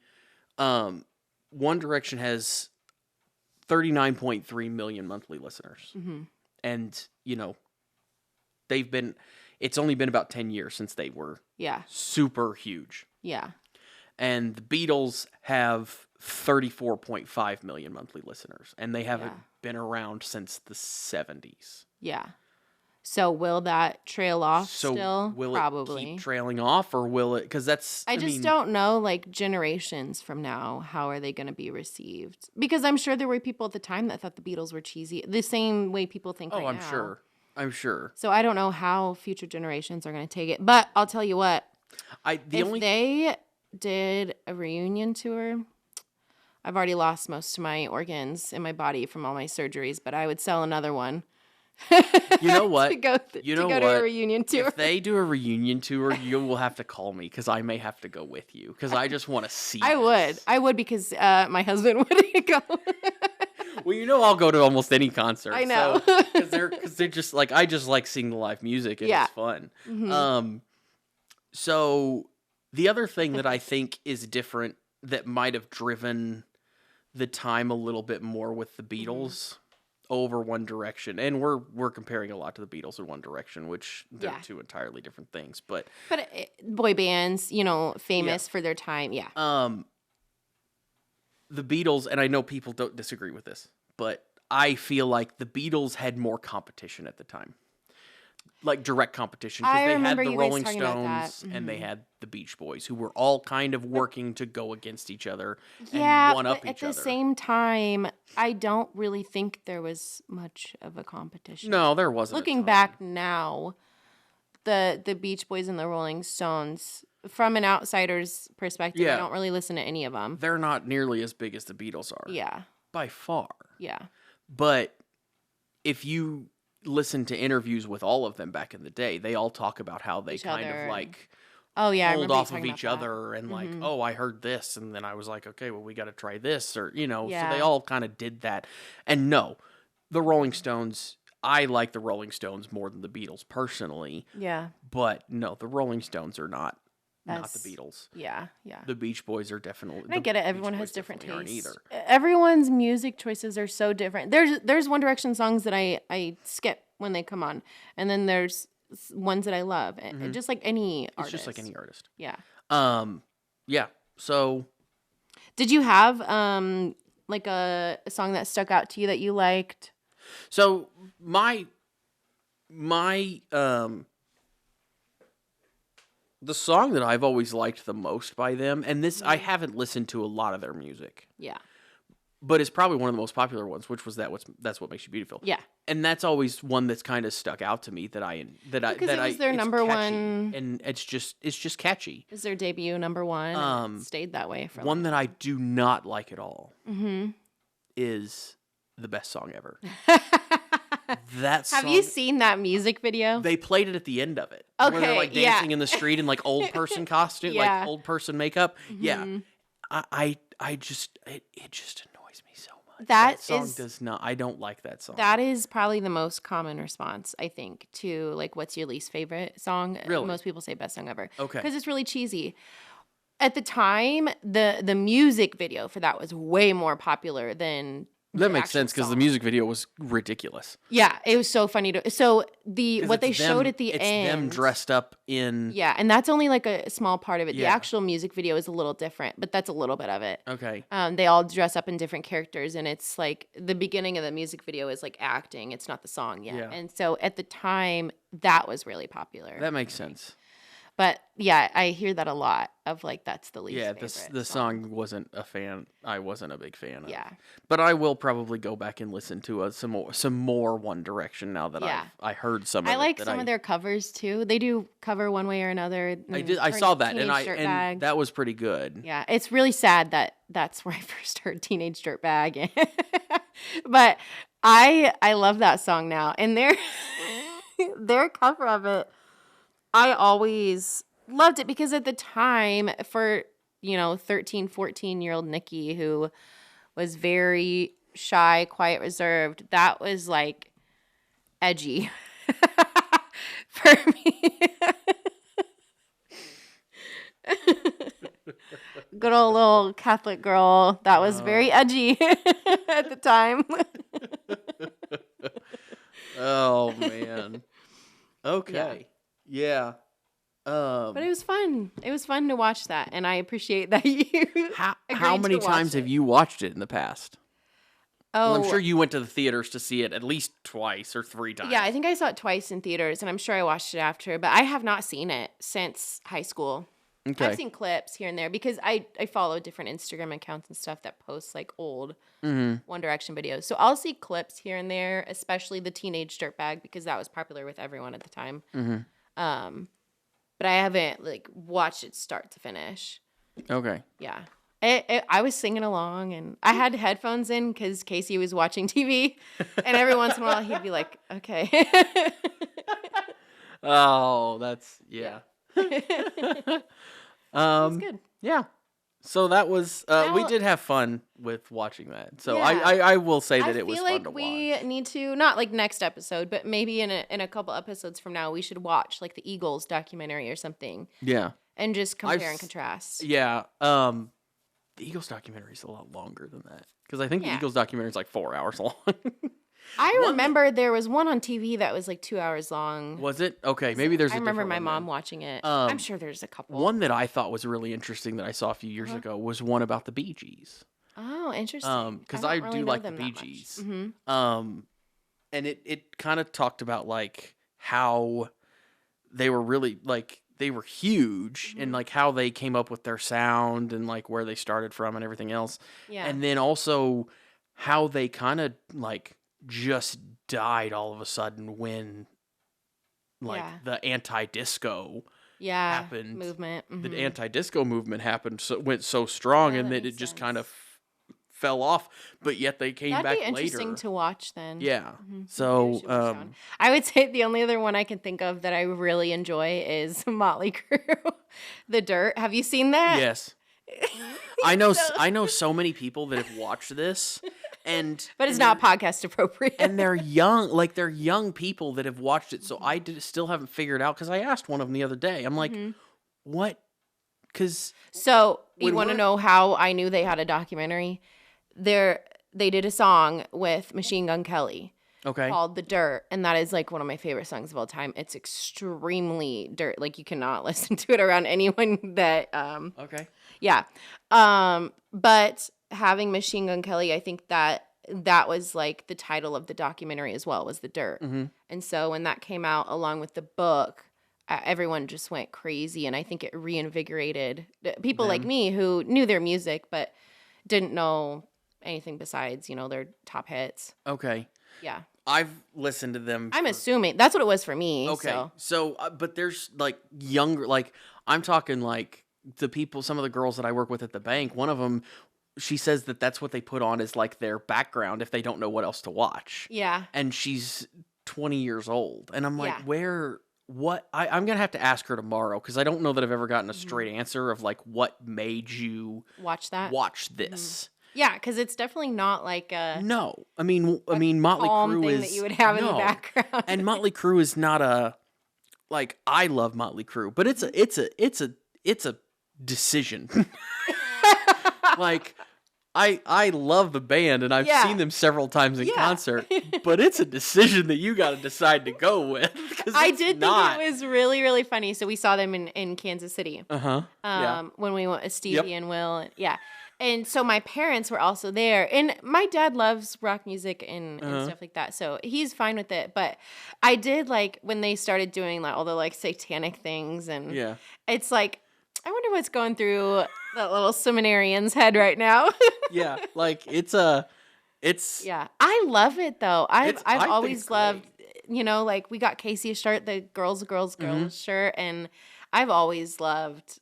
One Direction has 39.3 million monthly listeners. Mm-hmm. And, it's only been about 10 years since they were super huge. Yeah. And the Beatles have 34.5 million monthly listeners, and they haven't been around since the 70s. Yeah. So will that trail off still? Will Probably. it keep trailing off, or will it? Because that's... I mean, don't know, like, generations from now, how are they going to be received? Because I'm sure there were people at the time that thought the Beatles were cheesy, the same way people think right now. I'm sure. So I don't know how future generations are going to take it. But I'll tell you what. They did a reunion tour, I've already lost most of my organs in my body from all my surgeries, but I would sell another one. You know what? to go to a reunion tour. If they do a reunion tour, you will have to call me because I may have to go with you because I just want to see. I would because my husband would go. Well, I'll go to almost any concert. I know because they're just like I just like seeing the live music and it's fun. Mm-hmm. So the other thing that I think is different that might have driven the time a little bit more with the Beatles over One Direction, and we're comparing a lot to the Beatles and One Direction, which they're two entirely different things. But boy bands, famous for their time, the Beatles, and I know people don't disagree with this, but I feel like the Beatles had more competition at the time. Like direct competition, because they had the Rolling Stones and they had the Beach Boys, who were all kind of working to go against each other and one up each other. At the same time, I don't really think there was much of a competition. No, there wasn't. Looking back now, the Beach Boys and the Rolling Stones, from an outsider's perspective, I don't really listen to any of them. They're not nearly as big as the Beatles are. Yeah. By far. Yeah. But if you listen to interviews with all of them back in the day, they all talk about how they of like pulled off of each other and like, oh, I heard this and then I was like, okay, well, we got to try this, or so they all kind of did that. And no, the Rolling Stones, I like the Rolling Stones more than the Beatles personally. Yeah. But no, the Rolling Stones are not the Beatles. Yeah. The Beach Boys are definitely. I get it. Everyone has different tastes. Everyone's music choices are so different. There's One Direction songs that I skip when they come on, and then there's ones that I love, and just like any artist. It's just like any artist. Yeah. Yeah. So, did you have like a song that stuck out to you that you liked? So my the song that I've always liked the most by them, and this I haven't listened to a lot of their music. Yeah. But it's probably one of the most popular ones, which was That's What Makes You Beautiful. Yeah. And that's always one that's kind of stuck out to me that it was their number one, and it's just catchy. Is their debut number one? Stayed that way for one that I do not like at all. Is the best song ever. That song, have you seen that music video? They played it at the end of it. Okay, where they're like dancing in the street in like old person costume, Yeah. like old person makeup. Yeah, I just it just annoys me so much. That song does not. I don't like that song. That is probably the most common response, I think, to like what's your least favorite song. Really? Most people say best song ever. Okay, because it's really cheesy. At the time, the music video for that was way more popular than. That makes sense because the music video was ridiculous. Yeah, it was so funny to. So what they showed at the end, it's them dressed up in. Yeah, and that's only like a small part of it. Yeah. The actual music video is a little different, but that's a little bit of it. Okay. They all dress up in different characters, and it's like the beginning of the music video is like acting. It's not the song yet. Yeah. And so at the time, that was really popular. That makes sense. But yeah, I hear that a lot of like that's the least favorite. Yeah, the song wasn't a fan. I wasn't a big fan of. Yeah. But I will probably go back and listen to some more One Direction now that I heard some of it. I like some of their covers too. They do cover one way or another. I saw that and that was pretty good. Yeah, it's really sad that that's where I first heard Teenage Dirtbag. But I love that song now. And their cover of it, I always loved it because at the time for, 13, 14-year-old Nikki, who was very shy, quiet, reserved, that was like edgy for me. Good old little Catholic girl. That was very edgy at the time. Oh, man. Okay. Yeah. But it was fun. It was fun to watch that, and I appreciate that you. How many times have you watched it in the past? Oh, well, I'm sure you went to the theaters to see it at least twice or 3 times. Yeah, I think I saw it twice in theaters, and I'm sure I watched it after, but I have not seen it since high school. Okay. I've seen clips here and there because I follow different Instagram accounts and stuff that post like old One Direction videos. So I'll see clips here and there, especially the Teenage Dirtbag because that was popular with everyone at the time. But I haven't like watched it start to finish. Okay. Yeah. I was singing along and I had headphones in because Casey was watching TV and every once in a while he'd be like, okay. Oh, that's, yeah. It was good. Yeah. So that was, we did have fun with watching that. So yeah. I will say that it was fun to watch. I feel like we need to, not like next episode, but maybe in a couple episodes from now, we should watch like the Eagles documentary or something. Yeah. And just compare and contrast. Yeah. The Eagles documentary is a lot longer than that. Because I think the Eagles documentary is like 4 hours long. I remember there was one on TV that was like 2 hours long. Was it? Okay, maybe there's. I remember my mom watching it. I'm sure there's a couple. One that I thought was really interesting that I saw a few years ago was one about the Bee Gees. Oh, interesting. Because I do like the Bee Gees. And it kind of talked about like how they were really like they were huge and like how they came up with their sound and like where they started from and everything else. Yeah. And then also how they kind of like just died all of a sudden when like the anti-disco happened. Movement. The anti-disco movement happened, so went so strong, and that it just kind of fell off. But yet they came back later. That'd be interesting to watch then. Yeah. So I would say the only other one I can think of that I really enjoy is Motley Crue, The Dirt. Have you seen that? Yes. I know so many people that have watched this. But it's not podcast appropriate. And they're young people that have watched it. So I still haven't figured out, because I asked one of them the other day. I'm like, what? So you want to know how I knew they had a documentary? They did a song with Machine Gun Kelly. Okay. Called The Dirt, and that is like one of my favorite songs of all time. It's extremely dirt. Like you cannot listen to it around anyone that Okay. Yeah. But having Machine Gun Kelly, I think that was like the title of the documentary as well, was The Dirt. And so when that came out along with the book, everyone just went crazy, and I think it reinvigorated people like me who knew their music but didn't know anything besides, their top hits. Okay. Yeah. I've listened to them. I'm assuming that's what it was for me. Okay. So but there's like younger, like I'm talking like the people, some of the girls that I work with at the bank, one of them she says that that's what they put on as like their background if they don't know what else to watch. Yeah. And she's 20 years old. And I'm like, Yeah. I'm going to have to ask her tomorrow because I don't know that I've ever gotten a straight answer of like what made you watch this. Yeah, because it's definitely not like a No. I mean Motley Crue thing is that you would have in the background. And Motley Crue is not a like I love Motley Crue, but it's a decision. Like I love the band and I've seen them several times in concert, but it's a decision that you got to decide to go with. I did think it was really, really funny. So we saw them in Kansas City. When we went with Stevie and Will. And so my parents were also there. And my dad loves rock music and stuff like that. So he's fine with it. But I did like when they started doing like all the like satanic things. And it's like, I wonder what's going through that little seminarian's head right now. Like it's I love it though. I've always loved, like we got Casey a shirt, the girls shirt. And I've always loved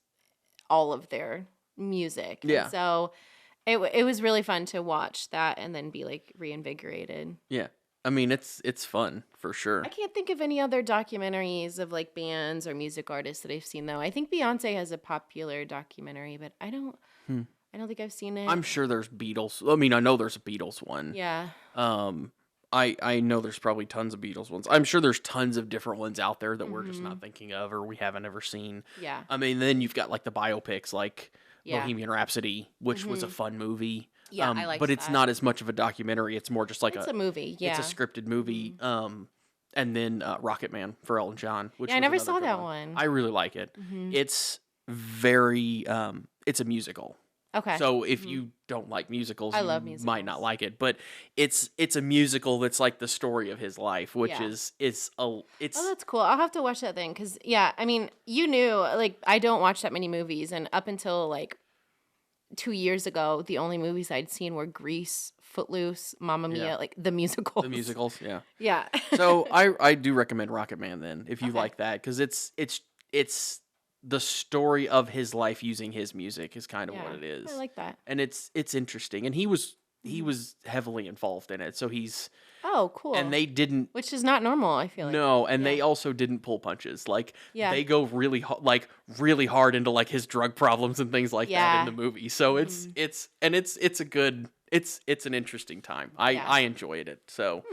all of their music. And so it was really fun to watch that and then be like reinvigorated. Yeah. I mean, it's fun for sure. I can't think of any other documentaries of like bands or music artists that I've seen though. I think Beyonce has a popular documentary, but I don't think I've seen it. I'm sure there's Beatles. I mean, I know there's a Beatles one. Yeah. I know there's probably tons of Beatles ones. I'm sure there's tons of different ones out there that we're just not thinking of or we haven't ever seen. Yeah. I mean, then you've got like the biopics like Bohemian Rhapsody, which was a fun movie. Yeah, I like that. But it's not as much of a documentary. It's more just like it's a movie. Yeah. It's a scripted movie. And then Rocket Man for Elton John, which I never saw that one. I really like it. It's very it's a musical. Okay. So if you don't like musicals, I love musicals. Might not like it, but it's a musical that's like the story of his life, which is Oh, that's cool. I'll have to watch that then cuz I mean, you knew like I don't watch that many movies and up until like 2 years ago, the only movies I'd seen were Grease, Footloose, Mamma Mia, like the musicals. The musicals, yeah. Yeah. So I do recommend Rocket Man then if you like that cuz it's the story of his life using his music is kind of what it is. I like that. And it's interesting. And he was heavily involved in it. So he's cool. And they didn't, which is not normal, I feel like. No, and they also didn't pull punches. Like they go really hard into like his drug problems and things like that in the movie. So it's a good it's an interesting time. I enjoyed it. So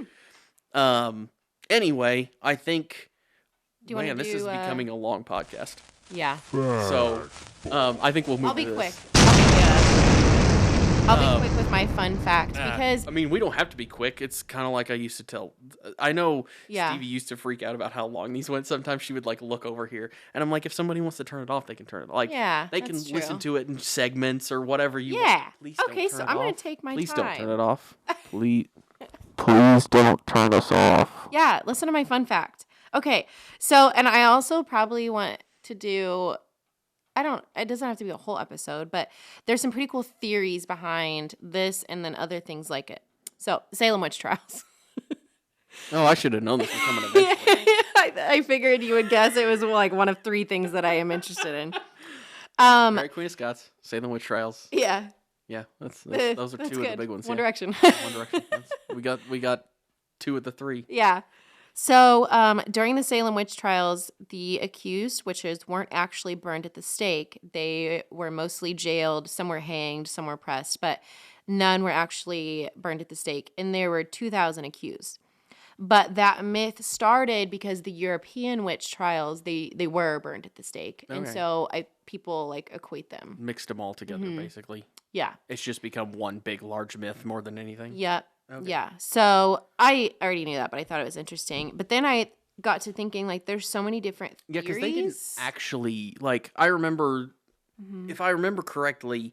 anyway, I think this is becoming a long podcast. Yeah. So, I think we'll move. I'll be to quick. this. I'll be quick with my fun fact because I mean we don't have to be quick. It's kind of like I used to tell. I know Stevie used to freak out about how long these went. Sometimes she would like look over here, and I'm like, if somebody wants to turn it off, they can turn it off. Like they can listen to it in segments or whatever you want. Please okay, so I'm gonna take my Please time. Don't turn it off. Please don't turn us off. Yeah, listen to my fun fact. Okay, so and I also probably want to do it doesn't have to be a whole episode, but there's some pretty cool theories behind this and then other things like it. So, Salem witch trials. Oh, I should have known this was coming eventually. I figured you would guess it was like one of 3 things that I am interested in. Mary Queen of Scots, Salem witch trials. Yeah. Yeah, those are 2 of the big ones. One Direction. One Direction. We got 2 of the 3. Yeah. So during the Salem witch trials, the accused witches weren't actually burned at the stake. They were mostly jailed. Some were hanged, some were pressed, but none were actually burned at the stake. And there were 2,000 accused. But that myth started because the European witch trials, they were burned at the stake. Okay. And so people like equate them. Mixed them all together, basically. Yeah. It's just become one big, large myth more than anything. Yep. Okay. Yeah. So I already knew that, but I thought it was interesting. But then I got to thinking, like, there's so many different theories. Yeah, because they didn't actually, like, I remember, if I remember correctly,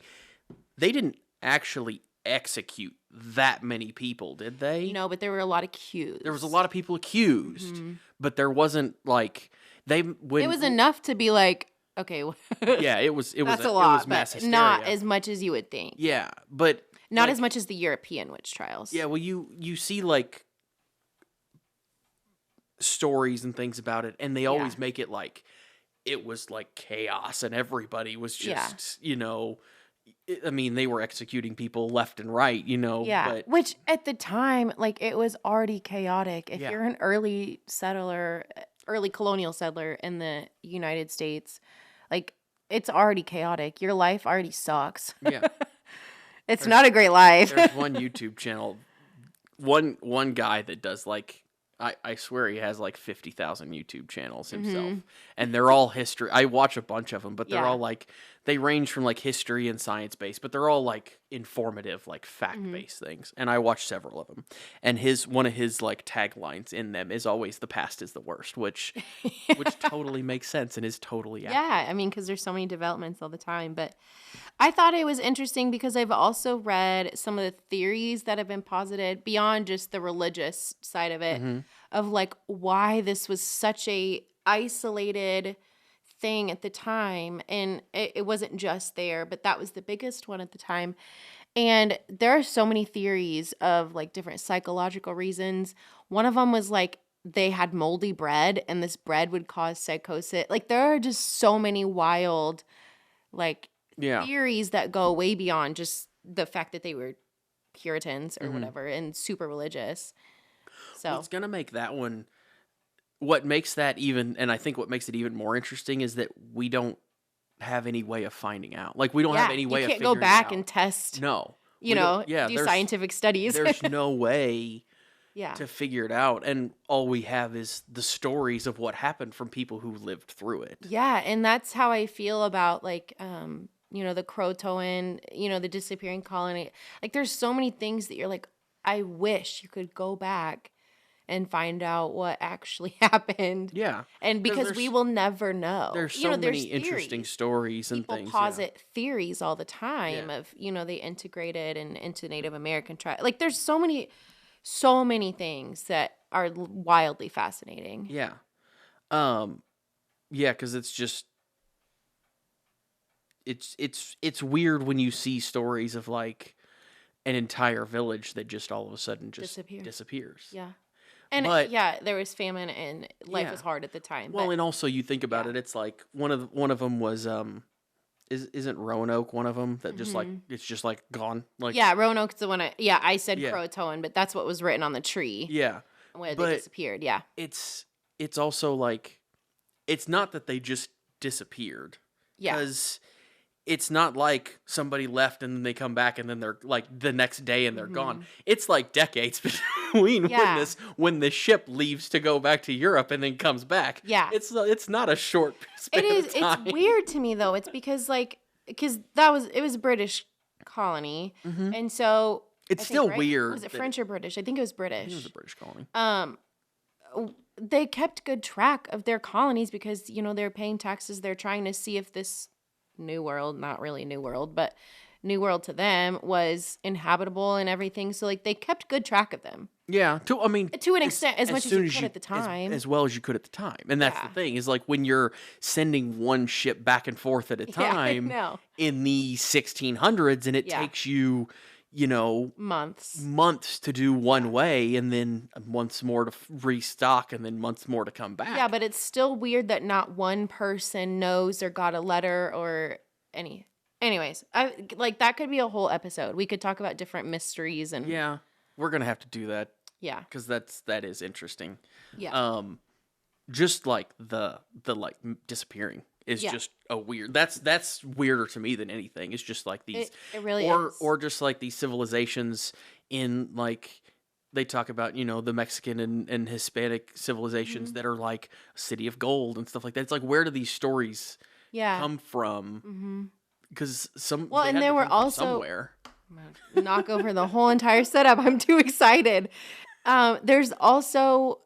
they didn't actually execute that many people, did they? No, but there were a lot accused. There was a lot of people accused, but there wasn't, like, it was enough to be like, okay. Yeah, it was that's a it lot, was mass hysteria. Not as much as you would think. Yeah, but not as much as the European witch trials. Yeah, well, you see like stories and things about it, and they always make it like it was like chaos, and everybody was just I mean, they were executing people left and right, you know. Yeah, But which at the time, like, it was already chaotic. If Yeah. you're an early colonial settler in the United States, like, it's already chaotic. Your life already sucks. yeah, It's not a great life. there's one YouTube channel, one guy that does like. I swear he has like 50,000 YouTube channels himself. And they're all history. I watch a bunch of them, but they're Yeah. all like, they range from like history and science based, but they're all like informative, like fact based things. And I watch several of them. And one of his like taglines in them is always "the past is the worst," which totally makes sense and is totally accurate. Yeah, I mean, because there's so many developments all the time. But I thought it was interesting because I've also read some of the theories that have been posited beyond just the religious side of it, of like why this was such a isolated thing at the time. And it wasn't just there, but that was the biggest one at the time. And there are so many theories of like different psychological reasons. One of them was like they had moldy bread and this bread would cause psychosis. Like there are just so many wild like Yeah. theories that go way beyond just the fact that they were Puritans or whatever and super religious. So What's going to make that one, what makes that even, and I think what makes it even more interesting is that we don't have any way of finding out. Like we don't have any way of figuring you can't go back out. and test. No. You know, do scientific studies. There's no way yeah. to figure it out. And all we have is the stories of what happened from people who lived through it. Yeah. And that's how I feel about like, you know, the Croatoan, you know, the disappearing colony. Like there's so many things that you're like, I wish you could go back and find out what actually happened. Yeah. And because we will never know. There's so you know, many interesting stories and People things. posit theories all the time of, you know, they integrated into Native American tribe. Like there's so many things that are wildly fascinating. Yeah. Yeah, because it's just it's weird when you see stories of like an entire village that just all of a sudden just disappears. Yeah. And there was famine and life was hard at the time. Well, and also you think about it, it's like one of them was isn't Roanoke one of them that just like it's just like gone. Like Roanoke's the one. I said Croatoan, but that's what was written on the tree. Yeah, where they disappeared. Yeah, it's also like it's not that they just disappeared. Yeah, because it's not like somebody left and then they come back and then they're like the next day and they're gone. It's like decades between when the ship leaves to go back to Europe and then comes back. Yeah, it's not a short span of time. It's weird to me though. It's because it was a British colony, and so it's still weird. Was it French or British? I think it was British. It was a British colony. They kept good track of their colonies because you know they're paying taxes. They're trying to see if this New World, not really New World, but New World to them was inhabitable and everything. So like they kept good track of them. Yeah, to an extent, as much as you could at the time, as well as you could at the time. And that's the thing is like when you're sending one ship back and forth at a time in the 1600s, and it takes you, you know, months to do one way, and then months more to restock, and then months more to come back. Yeah, but it's still weird that not one person knows or got a letter or any. Anyways, that could be a whole episode. We could talk about different mysteries and. Yeah, we're gonna have to do that. Yeah, because that is interesting. Yeah. Just like the like disappearing is just a weird. That's weirder to me than anything. It's just like these. It really is. Or just like these civilizations in like they talk about, you know, the Mexican and Hispanic civilizations that are like a city of gold and stuff like that. It's like, where do these stories come from? Because and there were also somewhere. Knock over the whole entire setup. I'm too excited. There's also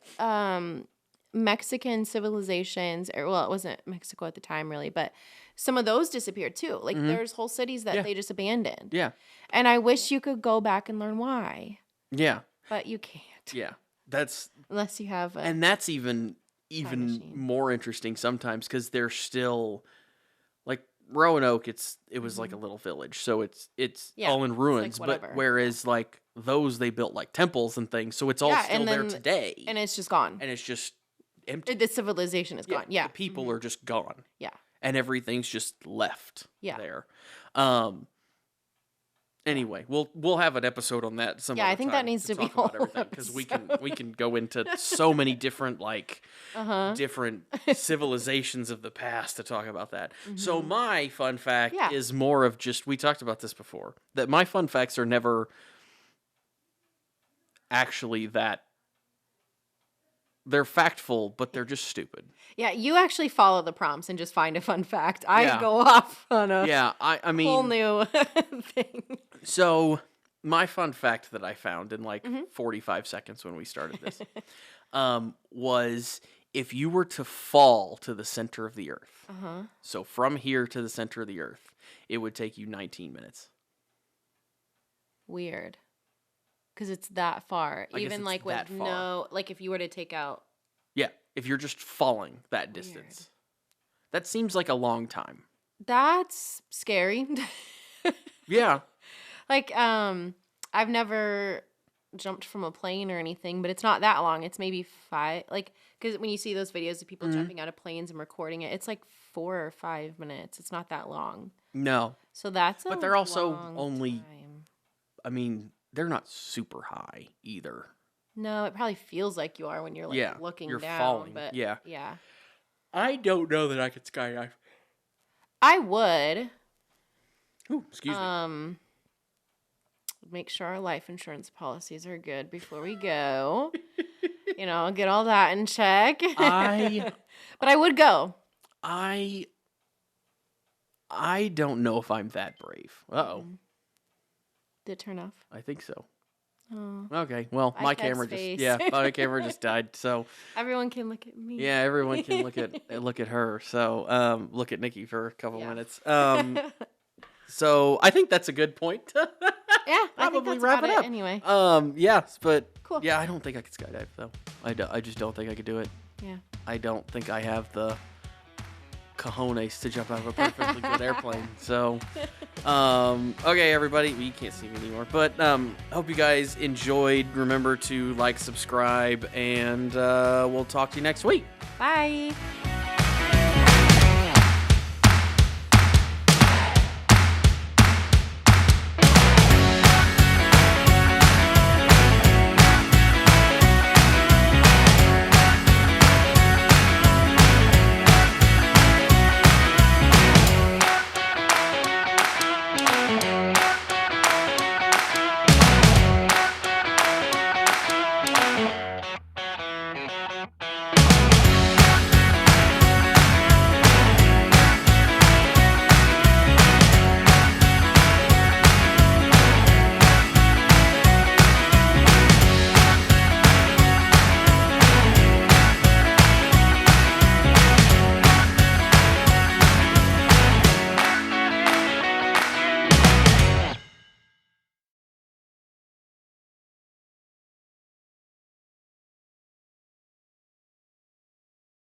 Mexican civilizations, it wasn't Mexico at the time really, but some of those disappeared too. Like there's whole cities that they just abandoned. Yeah. And I wish you could go back and learn why. Yeah. But you can't. Yeah. That's unless you have and that's even more interesting sometimes because they're still like Roanoke, it was like a little village, so it's all in ruins. Like but whereas like those they built like temples and things, so it's all still there today. And it's just gone. And it's just empty. The civilization is gone. Yeah. The people are just gone. Yeah. And everything's just left there. Anyway, we'll have an episode on that some other I think that needs to be about everything because we can go into so many different different civilizations of the past to talk about that. So my fun fact is more of just, we talked about this before, that my fun facts are never actually that. They're factful, but they're just stupid. Yeah, you actually follow the prompts and just find a fun fact. I go off on a I mean, whole new thing. So, my fun fact that I found in 45 seconds when we started this was, if you were to fall to the center of the earth, so from here to the center of the earth, it would take you 19 minutes. Weird. Because it's that far. Even like with if you were to take out. Yeah, if you're just falling that distance. That seems like a long time. That's scary. Yeah. Like, I've never jumped from a plane or anything, but it's not that long. It's maybe 5. Like, because when you see those videos of people jumping out of planes and recording it, it's like 4 or 5 minutes. It's not that long. No. So that's But they're also only time. I mean, they're not super high either. No, it probably feels like you are when you're looking you're down. Falling. But yeah. Yeah. I don't know that I could skydive. I would. Ooh, excuse me. Make sure our life insurance policies are good before we go. Get all that in check. But I would go. I don't know if I'm that brave. Uh-oh. Did it turn off? I think so. Oh. Okay. Well, my camera just died. So everyone can look at me. Yeah, everyone can look at her. So look at Nikki for a couple minutes. So I think that's a good point. Yeah, probably wrap it up anyway. Yes, but cool. Yeah, I don't think I could skydive though. I just don't think I could do it. Yeah. I don't think I have the cojones to jump out of a perfectly good airplane. So, okay, everybody, you can't see me anymore, but hope you guys enjoyed. Remember to like, subscribe, and we'll talk to you next week. Bye.